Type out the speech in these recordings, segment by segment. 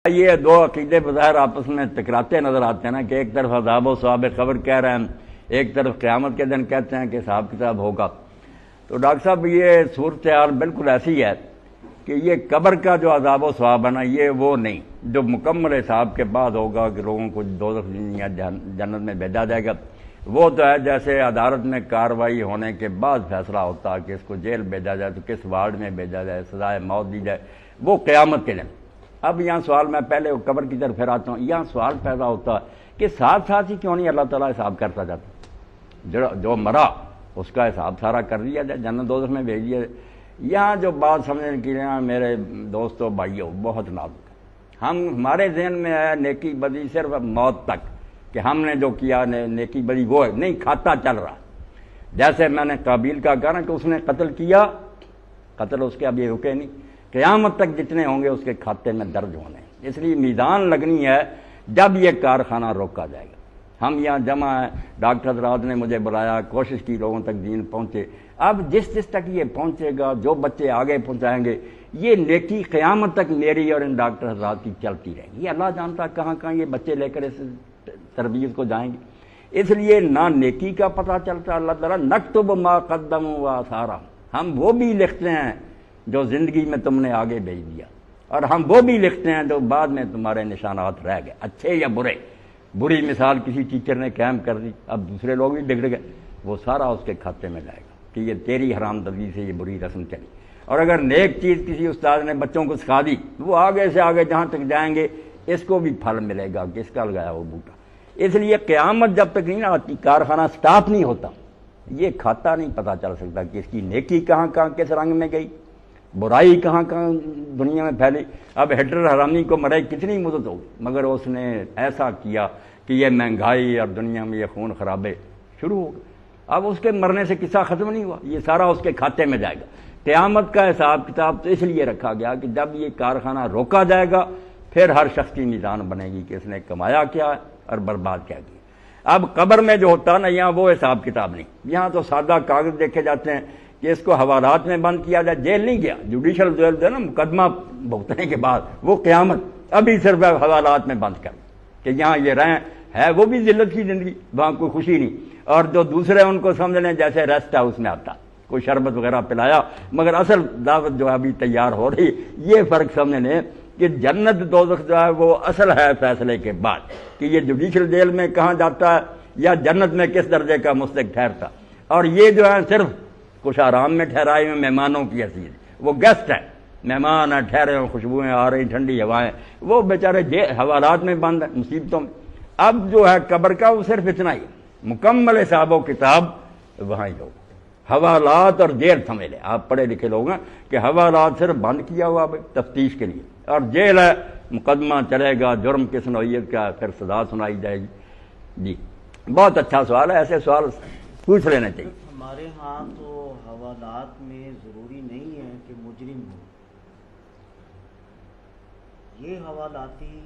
یہ دو عقیدے بظاہر آپس میں ٹکراتے نظر آتے ہیں نا، کہ ایک طرف عذاب و ثواب قبر کہہ رہے ہیں، ایک طرف قیامت کے دن کہتے ہیں کہ حساب کتاب ہوگا۔ تو ڈاکٹر صاحب یہ صورتحال بالکل ایسی ہے کہ یہ قبر کا جو عذاب و ثواب ہے نا، یہ وہ نہیں جو مکمل حساب کے بعد ہوگا کہ لوگوں کو دوزخ یا جنت میں بھیجا جائے گا۔ وہ تو ہے جیسے عدالت میں کارروائی ہونے کے بعد فیصلہ ہوتا ہے کہ اس کو جیل بھیجا جائے تو کس وارڈ میں بھیجا جائے، سزائے موت دی جائے، وہ قیامت کے دن۔ اب یہاں سوال، میں پہلے قبر کی طرف پھر آتا ہوں، یہاں سوال پیدا ہوتا ہے کہ ساتھ ساتھ ہی کیوں نہیں اللہ تعالیٰ حساب کرتا جاتا؟ جو مرا اس کا حساب سارا کر دیا جائے، جنت دوزخ میں بھیج دیا جائے۔ یہاں جو بات سمجھنے کی لیے میرے دوستوں بھائیوں بہت نازک ہے، ہمارے ذہن میں ہے نیکی بدی صرف موت تک، کہ ہم نے جو کیا نیکی بدی وہ ہے نہیں، کھاتا چل رہا۔ جیسے میں نے قابیل کا کہا نا کہ اس نے قتل کیا، قتل اس کے اب یہ رکے نہیں، قیامت تک جتنے ہوں گے اس کے کھاتے میں درج ہونے۔ اس لیے میدان لگنی ہے جب یہ کارخانہ روکا جائے گا۔ ہم یہاں جمع ہیں، ڈاکٹر حضرات نے مجھے بلایا، کوشش کی لوگوں تک دین پہنچے۔ اب جس تک یہ پہنچے گا، جو بچے آگے پہنچائیں گے، یہ نیکی قیامت تک میری اور ان ڈاکٹر حضرات کی چلتی رہے گی۔ یہ اللہ جانتا کہاں کہاں یہ بچے لے کر اس تربیت کو جائیں گے۔ اس لیے نہ نیکی کا پتہ چلتا، اللہ تعالیٰ نکتب ما قدموا وآثارہم، ہم وہ بھی لکھتے ہیں جو زندگی میں تم نے آگے بھیج دیا، اور ہم وہ بھی لکھتے ہیں جو بعد میں تمہارے نشانات رہ گئے، اچھے یا برے۔ بری مثال کسی ٹیچر نے قائم کر دی، اب دوسرے لوگ بھی بگڑ گئے، وہ سارا اس کے کھاتے میں جائے گا کہ یہ تیری حرام دردی سے یہ بری رسم چلی۔ اور اگر نیک چیز کسی استاد نے بچوں کو سکھا دی، وہ آگے سے آگے جہاں تک جائیں گے اس کو بھی پھل ملے گا کہ اس کا لگایا وہ بوٹا۔ اس لیے قیامت جب تک نہیں آتی، کارخانہ سٹاپ نہیں ہوتا، یہ کھاتا نہیں پتہ چل سکتا کہ اس کی نیکی کہاں کہاں کس رنگ میں گئی، برائی کہاں کہاں دنیا میں پھیلی۔ اب ہٹلر حرامی کو مرے کتنی مدت ہوگی، مگر اس نے ایسا کیا کہ یہ مہنگائی اور دنیا میں یہ خون خرابے شروع ہو گئے۔ اب اس کے مرنے سے قصہ ختم نہیں ہوا، یہ سارا اس کے کھاتے میں جائے گا۔ قیامت کا حساب کتاب تو اس لیے رکھا گیا کہ جب یہ کارخانہ روکا جائے گا، پھر ہر شخص کی میزان بنے گی کہ اس نے کمایا کیا اور برباد کیا کیا۔ اب قبر میں جو ہوتا نا، یہاں وہ حساب کتاب نہیں، یہاں تو سادہ کاغذ دیکھے جاتے ہیں کہ اس کو حوالات میں بند کیا جائے، جیل نہیں گیا، جوڈیشل جیل جو ہے نا مقدمہ بھگتنے کے بعد، وہ قیامت ابھی صرف حوالات میں بند کر کہ یہاں یہ رہیں، ہے وہ بھی ذلت کی زندگی، وہاں کوئی خوشی نہیں۔ اور جو دوسرے ان کو سمجھ لیں جیسے ریسٹ ہاؤس میں آتا، کوئی شربت وغیرہ پلایا، مگر اصل دعوت جو ہے ابھی تیار ہو رہی۔ یہ فرق سمجھ لیں کہ جنت دوزخ جو ہے وہ اصل ہے فیصلے کے بعد، کہ یہ جوڈیشل جیل میں کہاں جاتا ہے یا جنت میں کس درجے کا مستحق ٹھہرتا۔ اور یہ جو ہے صرف کچھ آرام میں ٹھہرائے ہوئے مہمانوں کی حیثیت، وہ گیسٹ ہیں، مہمان ہیں، ٹھہرے ہوئے، خوشبوئیں آ رہی، ٹھنڈی ہوائیں، وہ بیچارے حوالات میں بند ہیں، مصیبتوں میں۔ اب جو ہے قبر کا وہ صرف اتنا ہی، مکمل حساب و کتاب وہاں ہی ہوگا۔ حوالات اور جیل سمجھ لیں، آپ پڑھے لکھے لوگ ہیں کہ حوالات صرف بند کیا ہوا تفتیش کے لیے، اور جیل ہے مقدمہ چلے گا، جرم کس نوعیت کا، پھر سزا سنائی جائے گی۔ جی بہت اچھا سوال ہے، ایسے سوال پوچھ لینا چاہیے۔ ہمارے ہاں تو حوالات میں ضروری نہیں ہے کہ مجرم ہو، یہ حوالاتی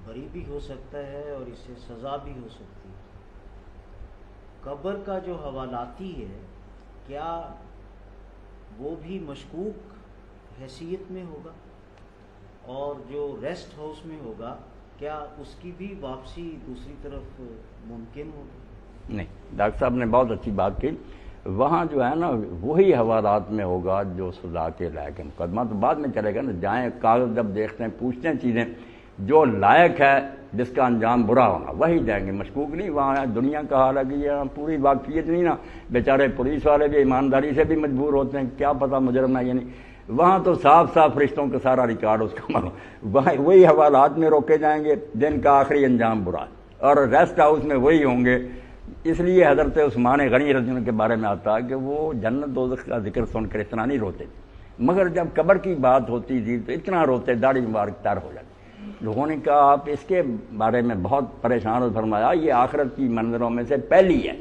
بری بھی ہو سکتا ہے اور اس سے سزا بھی ہو سکتی ہے۔ قبر کا جو حوالاتی ہے، کیا وہ بھی مشکوک حیثیت میں ہوگا؟ اور جو ریسٹ ہاؤس میں ہوگا، کیا اس کی بھی واپسی دوسری طرف ممکن ہوگی؟ نہیں، ڈاکٹر صاحب نے بہت اچھی بات کی۔ وہاں جو ہے نا وہی حوالات میں ہوگا جو سزا کے لائق ہے۔ مقدمہ تو بعد میں چلے گا نا، جائیں کاغذ جب دیکھتے ہیں، پوچھتے ہیں چیزیں، جو لائق ہے جس کا انجام برا ہونا وہی جائیں گے، مشکوک نہیں۔ وہاں دنیا کا حال ہے کہ یہ پوری واقفیت نہیں نا، بیچارے پولیس والے بھی ایمانداری سے بھی مجبور ہوتے ہیں، کیا پتہ مجرم ہے یا نہیں۔ وہاں تو صاف صاف فرشتوں کا سارا ریکارڈ اس کا مانو، وہاں وہی حوالات میں روکے جائیں گے جن کا آخری انجام برا ہے، اور ریسٹ ہاؤس میں وہی ہوں گے۔ اس لیے حضرت عثمان غنی رضی اللہ عنہ کے بارے میں آتا ہے کہ وہ جنت دوزخ کا ذکر سن کر اتنا نہیں روتے، مگر جب قبر کی بات ہوتی تھی تو اتنا روتے، داڑھی مبارک تر ہو جاتی۔ لوگوں نے کہا آپ اس کے بارے میں بہت پریشان، اور فرمایا یہ آخرت کی منظروں میں سے پہلی ہے،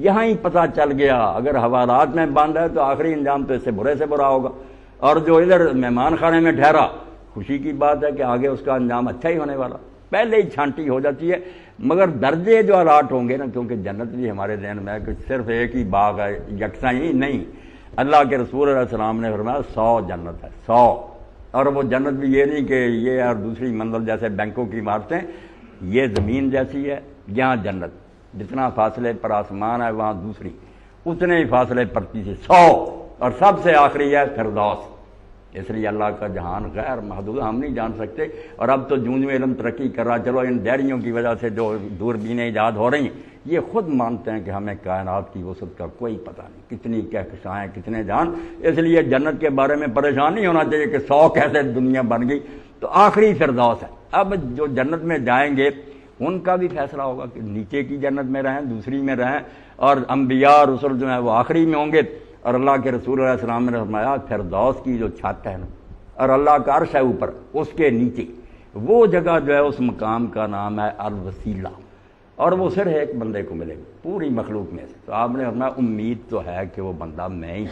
یہاں ہی پتہ چل گیا اگر حوالات میں بند ہے تو آخری انجام تو اس سے برے سے برا ہوگا، اور جو ادھر مہمان خانے میں ٹھہرا، خوشی کی بات ہے کہ آگے اس کا انجام اچھا ہی ہونے والا، پہلے ہی چھانٹی ہو جاتی ہے۔ مگر درجے جو الاٹ ہوں گے نا، کیونکہ جنت بھی ہمارے ذہن میں ہے کہ صرف ایک ہی باغ ہے، یکساں ہی نہیں۔ اللہ کے رسول علیہ السلام نے فرمایا 100 جنت ہے، 100، اور وہ جنت بھی یہ نہیں کہ یہ اور دوسری منزل جیسے بینکوں کی عمارتیں، یہ زمین جیسی ہے، یہاں جنت جتنا فاصلے پر آسمان ہے وہاں دوسری اتنے ہی فاصلے پر تیسری 100، اور سب سے آخری ہے فردوس۔ اس لیے اللہ کا جہان غیر محدود، ہم نہیں جان سکتے۔ اور اب تو جوں علم ترقی کر رہا، چلو ان ڈیریوں کی وجہ سے جو دوربینیں ایجاد ہو رہی ہیں، یہ خود مانتے ہیں کہ ہمیں کائنات کی وسعت کا کوئی پتہ نہیں، کتنی کہکشائیں، کتنے جان۔ اس لیے جنت کے بارے میں پریشان نہیں ہونا چاہیے کہ 100 کیسے دنیا بن گئی، تو آخری فردوس ہے۔ اب جو جنت میں جائیں گے ان کا بھی فیصلہ ہوگا کہ نیچے کی جنت میں رہیں، دوسری میں رہیں، اور انبیاء اور رسول جو ہیں وہ آخری میں ہوں گے۔ اور اللہ کے رسول علیہ السلام نے فرمایا فردوس کی جو چھت ہے نا، اور اللہ کا عرش ہے اوپر، اس کے نیچے وہ جگہ جو ہے اس مقام کا نام ہے الوسیلہ، اور وہ صرف ایک بندے کو ملے گا پوری مخلوق میں سے۔ تو آپ نے فرمایا امید تو ہے کہ وہ بندہ میں ہی،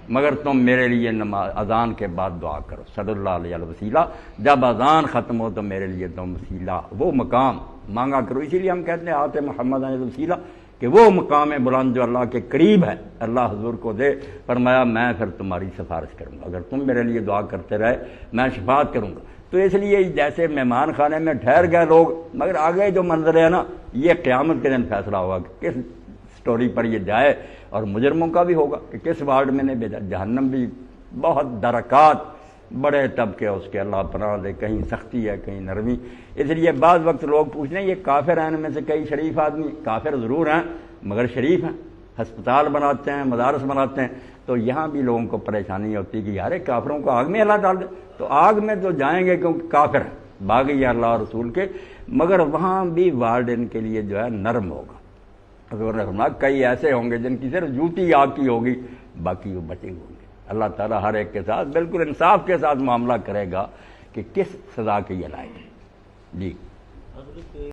مگر تم میرے لیے نماز اذان کے بعد دعا کرو، صلی اللہ علیہ الوسیلہ، جب اذان ختم ہو تو میرے لیے تم وسیلہ، وہ مقام مانگا کرو۔ اسی لیے ہم کہتے ہیں آتے محمد علیہ الوسیلہ، کہ وہ مقام بلند جو اللہ کے قریب ہے اللہ حضور کو دے۔ فرمایا میں پھر تمہاری سفارش کروں گا، اگر تم میرے لیے دعا کرتے رہے میں شفاعت کروں گا۔ تو اس لیے جیسے مہمان خانے میں ٹھہر گئے لوگ، مگر آگے جو منظر ہے نا، یہ قیامت کے دن فیصلہ ہوگا کہ کس سٹوری پر یہ جائے، اور مجرموں کا بھی ہوگا کہ کس وارڈ میں نے بھیجا۔ جہنم بھی بہت درکات، بڑے طبقے اس کے، اللہ پناہ دے، کہیں سختی ہے کہیں نرمی۔ اس لیے بعض وقت لوگ پوچھتے ہیں یہ کافر ہیں، ان میں سے کئی شریف آدمی، کافر ضرور ہیں مگر شریف ہیں، ہسپتال بناتے ہیں، مدارس بناتے ہیں۔ تو یہاں بھی لوگوں کو پریشانی ہوتی ہے کہ یار کافروں کو آگ میں اللہ ڈال دے، تو آگ میں تو جائیں گے کیونکہ کافر ہیں، باغی اللہ اور رسول کے، مگر وہاں بھی وارڈ ان کے لیے جو ہے نرم ہوگا۔ کئی ایسے ہوں گے جن کی صرف جوتی آگ کی ہوگی، باقی وہ بچے ہوں گے۔ اللہ تعالیٰ ہر ایک کے ساتھ بالکل انصاف کے ساتھ معاملہ کرے گا کہ کس سزا کے یہ لائق ہے۔ جی حضرت